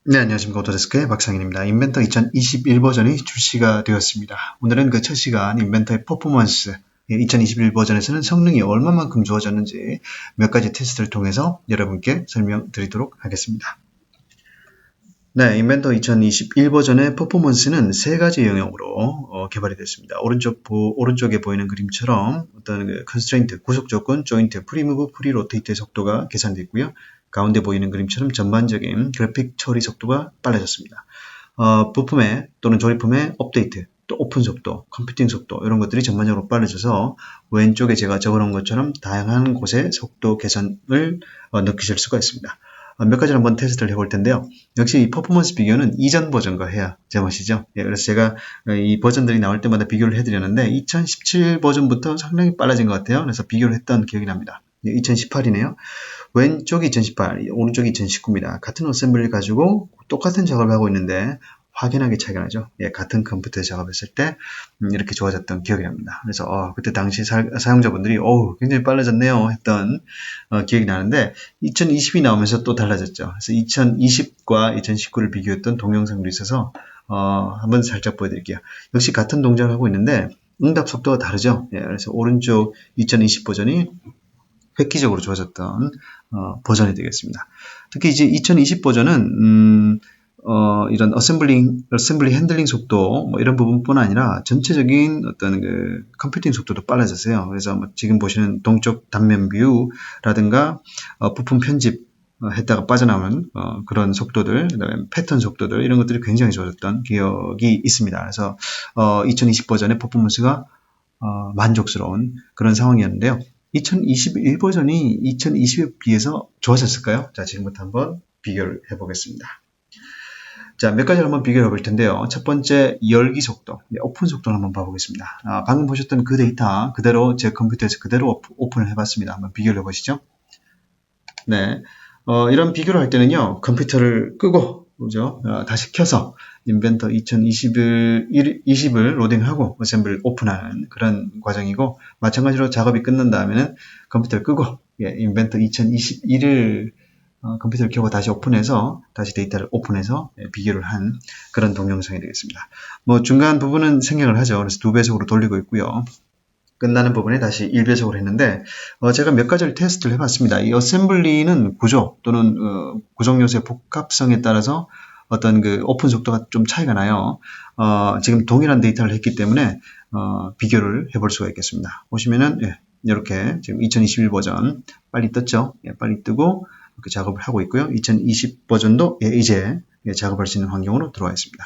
네, 안녕하십니까. 오토데스크의 박상인입니다. 인벤터 2021 버전이 출시가 되었습니다. 오늘은 그 첫 시간 인벤터의 퍼포먼스, 2021 버전에서는 성능이 얼마만큼 좋아졌는지 몇 가지 테스트를 통해서 여러분께 설명드리도록 하겠습니다. 네, 인벤터 2021 버전의 퍼포먼스는 세 가지 영역으로 개발이 됐습니다. 오른쪽에 보이는 그림처럼 어떤 그 컨스트레인트, 구속 조건, 조인트, 프리무브, 프리로테이트의 속도가 계산되어 있고요. 가운데 보이는 그림처럼 전반적인 그래픽 처리 속도가 빨라졌습니다. 부품의 또는 조립품의 업데이트, 또 오픈 속도, 컴퓨팅 속도 이런 것들이 전반적으로 빨라져서 왼쪽에 제가 적어놓은 것처럼 다양한 곳의 속도 개선을 느끼실 수가 있습니다. 몇 가지를 한번 테스트를 해볼 텐데요. 역시 이 퍼포먼스 비교는 이전 버전과 해야 제맛이죠. 그래서 제가 이 버전들이 나올 때마다 비교를 해드렸는데 2017 버전부터 상당히 빨라진 것 같아요. 그래서 비교를 했던 기억이 납니다. 2018이네요. 왼쪽이 2018, 오른쪽이 2019입니다. 같은 어셈블리를 가지고 똑같은 작업을 하고 있는데 확연하게 차이가 나죠. 같은 컴퓨터에 작업했을 때 이렇게 좋아졌던 기억이 납니다. 그래서 그때 당시 사용자분들이 굉장히 빨라졌네요 했던 기억이 나는데 2020이 나오면서 또 달라졌죠. 그래서 2020과 2019를 비교했던 동영상도 있어서 한번 살짝 보여드릴게요. 역시 같은 동작을 하고 있는데 응답 속도가 다르죠. 그래서 오른쪽 2020 버전이 획기적으로 좋아졌던 버전이 되겠습니다. 특히 이제 2020 버전은 이런 어셈블리 핸들링 속도 이런 부분뿐 아니라 전체적인 어떤 그 컴퓨팅 속도도 빨라졌어요. 그래서 지금 보시는 동쪽 단면 뷰라든가 부품 편집 했다가 빠져나오는 그런 속도들, 그다음에 패턴 속도들 이런 것들이 굉장히 좋아졌던 기억이 있습니다. 그래서 2020 버전의 퍼포먼스가 만족스러운 그런 상황이었는데요. 2021 버전이 2020에 비해서 좋아졌을까요? 자, 지금부터 한번 비교를 해보겠습니다. 자, 몇 가지를 한번 비교해 볼 텐데요. 첫 번째, 열기 속도, 오픈 속도를 한번 봐보겠습니다. 방금 보셨던 그 데이터 그대로 제 컴퓨터에서 그대로 오픈을 해봤습니다. 한번 비교를 해보시죠. 네, 이런 비교를 할 때는요, 컴퓨터를 끄고, 그죠? 다시 켜서 인벤터 2020을 로딩하고 어셈블을 오픈하는 그런 과정이고, 마찬가지로 작업이 끝난 다음에는 컴퓨터를 끄고 인벤터 2021을 컴퓨터를 켜고 다시 오픈해서 다시 데이터를 오픈해서 비교를 한 그런 동영상이 되겠습니다. 중간 부분은 생략을 하죠. 그래서 2배속으로 돌리고 있고요. 끝나는 부분에 다시 1배속으로 했는데 제가 몇 가지를 테스트를 해봤습니다. 이 어셈블리는 구조 또는 구성 요소의 복합성에 따라서 어떤 그 오픈 속도가 좀 차이가 나요. 지금 동일한 데이터를 했기 때문에 비교를 해볼 수가 있겠습니다. 보시면은 이렇게 지금 2021 버전 빨리 떴죠. 빨리 뜨고 이렇게 작업을 하고 있고요. 2020 버전도 이제 작업할 수 있는 환경으로 들어와 있습니다.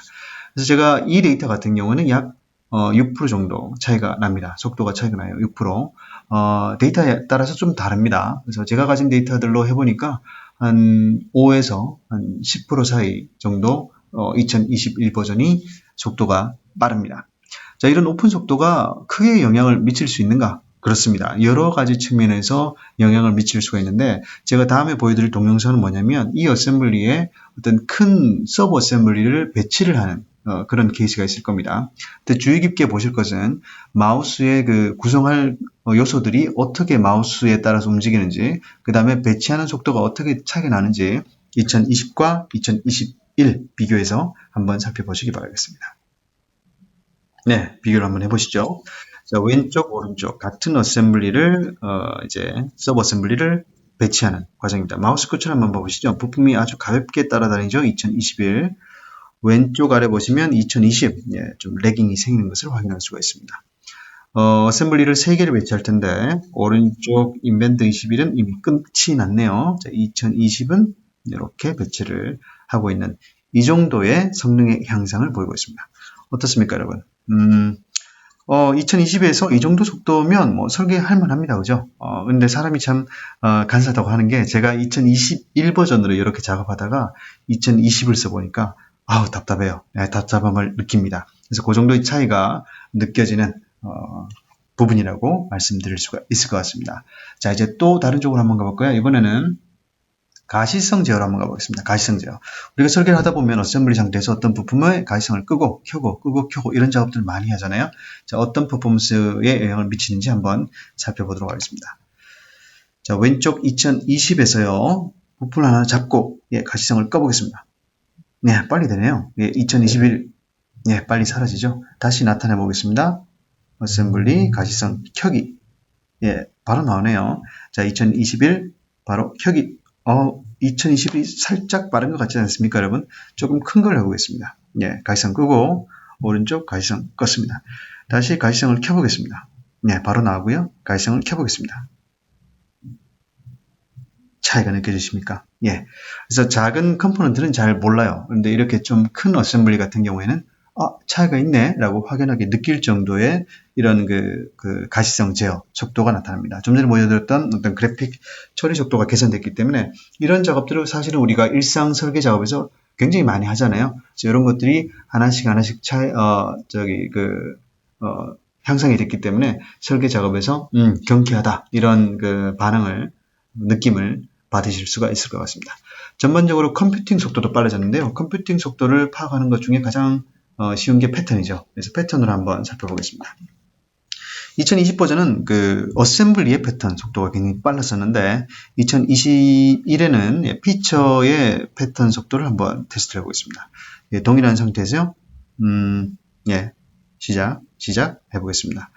그래서 제가 이 데이터 같은 경우는 약 6% 정도 차이가 납니다. 속도가 차이가 나요. 6%. 데이터에 따라서 좀 다릅니다. 그래서 제가 가진 데이터들로 해보니까 한 5에서 한 10% 사이 정도 2021 버전이 속도가 빠릅니다. 자, 이런 오픈 속도가 크게 영향을 미칠 수 있는가? 그렇습니다. 여러 가지 측면에서 영향을 미칠 수가 있는데 제가 다음에 보여드릴 동영상은 뭐냐면 이 어셈블리에 어떤 큰 서브 어셈블리를 배치를 하는 그런 케이스가 있을 겁니다. 근데 주의 깊게 보실 것은 마우스의 그 구성할 요소들이 어떻게 마우스에 따라서 움직이는지, 그 다음에 배치하는 속도가 어떻게 차이가 나는지 2020과 2021 비교해서 한번 살펴보시기 바라겠습니다. 네, 비교를 한번 해보시죠. 자, 왼쪽, 오른쪽 같은 어셈블리를 이제 서브 어셈블리를 배치하는 과정입니다. 마우스 끝을 한번 봐보시죠. 부품이 아주 가볍게 따라다니죠. 2021 왼쪽 아래 보시면 2020 좀 레깅이 생기는 것을 확인할 수가 있습니다. 어셈블리를 3개를 배치할 텐데 오른쪽 인벤터 21은 이미 끝이 났네요. 자, 2020은 이렇게 배치를 하고 있는 이 정도의 성능의 향상을 보이고 있습니다. 어떻습니까, 여러분? 2020에서 이 정도 속도면 설계할 만합니다. 그죠? 근데 사람이 참 간사하다고 하는 게 제가 2021 버전으로 이렇게 작업하다가 2020을 써보니까 답답해요. 답답함을 느낍니다. 그래서 그 정도의 차이가 느껴지는 부분이라고 말씀드릴 수가 있을 것 같습니다. 자, 이제 또 다른 쪽으로 한번 가볼까요? 이번에는 가시성 제어로 한번 가보겠습니다. 가시성 제어. 우리가 설계를 하다 보면 어셈블리 상태에서 어떤 부품의 가시성을 끄고 켜고 이런 작업들을 많이 하잖아요. 자, 어떤 퍼포먼스에 영향을 미치는지 한번 살펴보도록 하겠습니다. 자, 왼쪽 2020에서요. 부품을 하나 잡고 가시성을 꺼보겠습니다. 네, 빨리 되네요. 예, 2021, 예, 빨리 사라지죠. 다시 나타내 보겠습니다. 어셈블리, 가시성, 켜기. 예, 바로 나오네요. 자, 2021, 바로 켜기. 2021이 살짝 빠른 것 같지 않습니까, 여러분? 조금 큰 걸 해보겠습니다. 예, 가시성 끄고, 오른쪽 가시성 껐습니다. 다시 가시성을 켜보겠습니다. 네, 바로 나오고요. 가시성을 켜보겠습니다. 차이가 느껴지십니까? 예. 그래서 작은 컴포넌트는 잘 몰라요. 그런데 이렇게 좀 큰 어셈블리 같은 경우에는 차이가 있네 라고 확연하게 느낄 정도의 이런 그 가시성 제어 속도가 나타납니다. 좀 전에 보여드렸던 어떤 그래픽 처리 속도가 개선됐기 때문에 이런 작업들을 사실은 우리가 일상 설계 작업에서 굉장히 많이 하잖아요. 그래서 이런 것들이 하나씩 향상이 됐기 때문에 설계 작업에서 경쾌하다 이런 그 반응을 느낌을 받으실 수가 있을 것 같습니다. 전반적으로 컴퓨팅 속도도 빨라졌는데요. 컴퓨팅 속도를 파악하는 것 중에 가장 쉬운 게 패턴이죠. 그래서 패턴으로 한번 살펴보겠습니다. 2020 버전은 그 어셈블리의 패턴 속도가 굉장히 빨랐었는데 2021에는 피처의 패턴 속도를 한번 테스트를 해보겠습니다. 예, 동일한 상태에서요. 시작 해보겠습니다.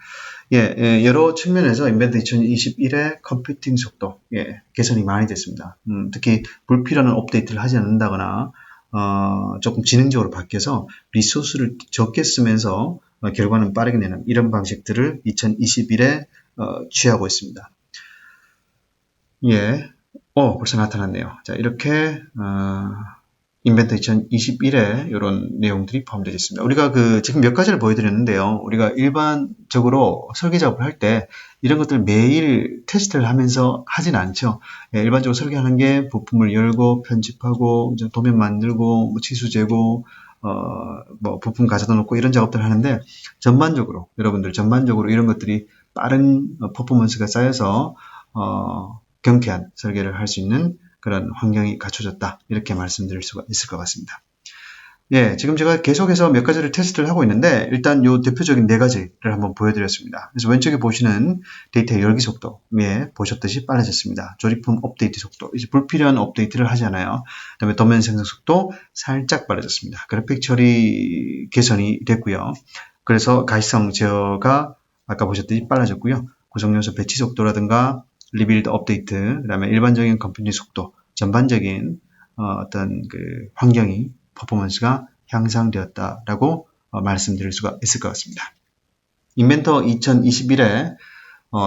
여러 측면에서 인벤트 2021의 컴퓨팅 속도, 개선이 많이 됐습니다. 특히 불필요한 업데이트를 하지 않는다거나, 조금 지능적으로 바뀌어서 리소스를 적게 쓰면서 결과는 빠르게 내는 이런 방식들을 2021에 취하고 있습니다. 벌써 나타났네요. 자, 이렇게, 인벤터 2021에 이런 내용들이 포함되어 있습니다. 우리가 지금 몇 가지를 보여드렸는데요. 우리가 일반적으로 설계 작업을 할 때 이런 것들을 매일 테스트를 하면서 하진 않죠. 일반적으로 설계하는 게 부품을 열고 편집하고 도면 만들고 치수 재고 부품 가져다 놓고 이런 작업들을 하는데 여러분들 전반적으로 이런 것들이 빠른 퍼포먼스가 쌓여서 경쾌한 설계를 할 수 있는 그런 환경이 갖춰졌다. 이렇게 말씀드릴 수가 있을 것 같습니다. 지금 제가 계속해서 몇 가지를 테스트를 하고 있는데 일단 요 대표적인 4가지를 한번 보여드렸습니다. 그래서 왼쪽에 보시는 데이터 열기 속도, 보셨듯이 빨라졌습니다. 조립품 업데이트 속도, 이제 불필요한 업데이트를 하지 않아요. 그 다음에 도면 생성 속도 살짝 빨라졌습니다. 그래픽 처리 개선이 됐고요. 그래서 가시성 제어가 아까 보셨듯이 빨라졌고요. 구성요소 배치 속도라든가 리빌드 업데이트, 그 다음에 일반적인 컴퓨팅 속도, 전반적인 어떤 그 환경이 퍼포먼스가 향상되었다라고 말씀드릴 수가 있을 것 같습니다. 인벤터 2021의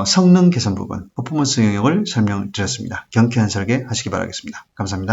성능 개선 부분, 퍼포먼스 영역을 설명드렸습니다. 경쾌한 설계 하시기 바라겠습니다. 감사합니다.